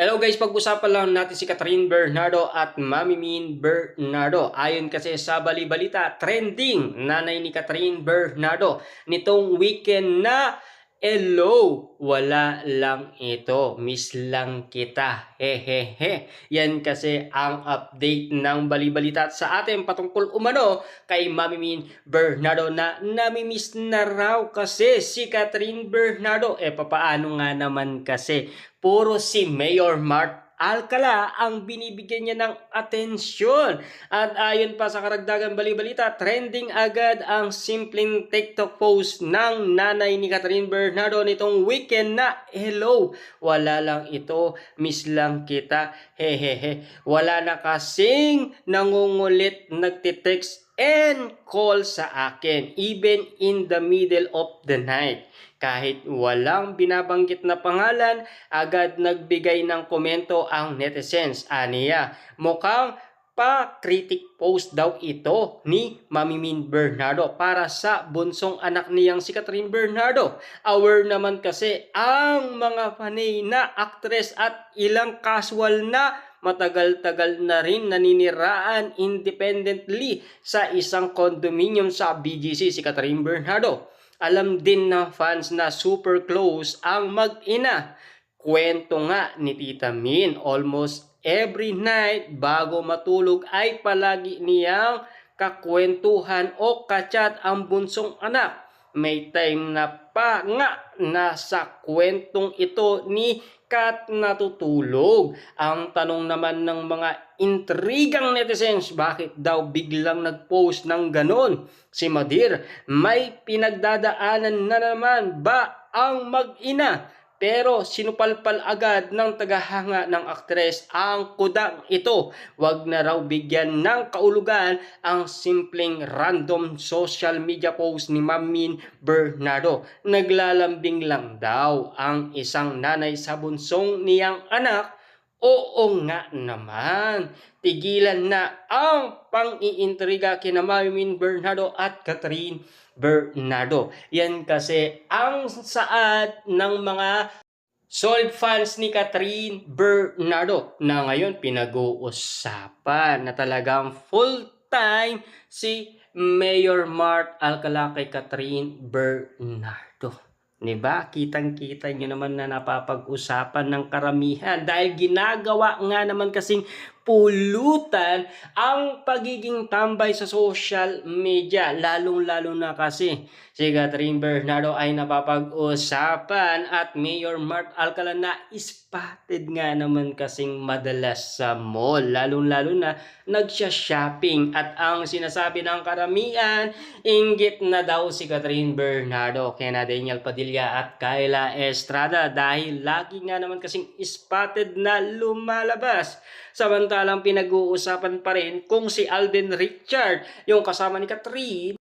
Hello guys, pag-usapan lang natin si Catherine Bernardo at Mami Min Bernardo. Ayon kasi sa bali-balita, trending nanay ni Catherine Bernardo nitong weekend na hello, wala lang ito, miss lang kita, hehehe. Yan kasi ang update ng bali-balita sa atin patungkol umano kay Mami Min Bernardo na nami-miss na raw kasi si Catherine Bernardo. Papaano nga naman kasi? Puro si Mayor Mart Alcala ang binibigyan niya ng atensyon. At ayon pa sa karagdagang balibalita, trending agad ang simpleng TikTok post ng nanay ni Catherine Bernardo nitong weekend na hello, wala lang ito, miss lang kita, hehehe. Wala na kasing nangungulit nagtitext and call sa akin even in the middle of the night. Kahit walang binabanggit na pangalan, agad nagbigay ng komento ang netizens. Aniya, mukhang pa-critic post daw ito ni Mami Min Bernardo para sa bunsong anak niyang si Catherine Bernardo. Aware naman kasi ang mga panay na actress at ilang casual na matagal-tagal na rin naniniraan independently sa isang condominium sa BGC si Catherine Bernardo. Alam din ng fans na super close ang mag-ina. Kwento nga ni Tita Min, almost every night bago matulog ay palagi niyang kakwentuhan o kachat ang bunsong anak. May time na pa nga nasa kwentong ito ni Kat natutulog. Ang tanong naman ng mga intrigang netizens, bakit daw biglang nag-post ng ganon? Si Madir, may pinagdadaanan na naman ba ang mag-ina? Pero sinupalpal agad ng tagahanga ng aktres ang kudang ito. Wag na raw bigyan ng kaulugan ang simpleng random social media post ni Mami Bernardo. Naglalambing lang daw ang isang nanay sa bunsong niyang anak. Oo nga naman, tigilan na ang pang-iintriga kina Mami Bernardo at Catherine Bernardo. Yan kasi ang saad ng mga solid fans ni Catherine Bernardo na ngayon pinag-uusapan na talagang full-time si Mayor Mart Alcala kay Catherine Bernardo. Diba? Kitang-kita nyo naman na napapag-usapan ng karamihan dahil ginagawa nga naman kasing pulutan ang pagiging tambay sa social media. Lalong-lalo na kasi si Catherine Bernardo ay napapag-usapan at Mayor Mart Alcala na spotted nga naman kasing madalas sa mall. Lalong-lalo na nagsya-shopping at ang sinasabi ng karamihan, inggit na daw si Catherine Bernardo kay Daniel Padilla at Kyla Estrada dahil lagi nga naman kasing spotted na lumalabas. Samantalang pinag-uusapan pa rin kung si Alden Richard, yung kasama ni Catherine,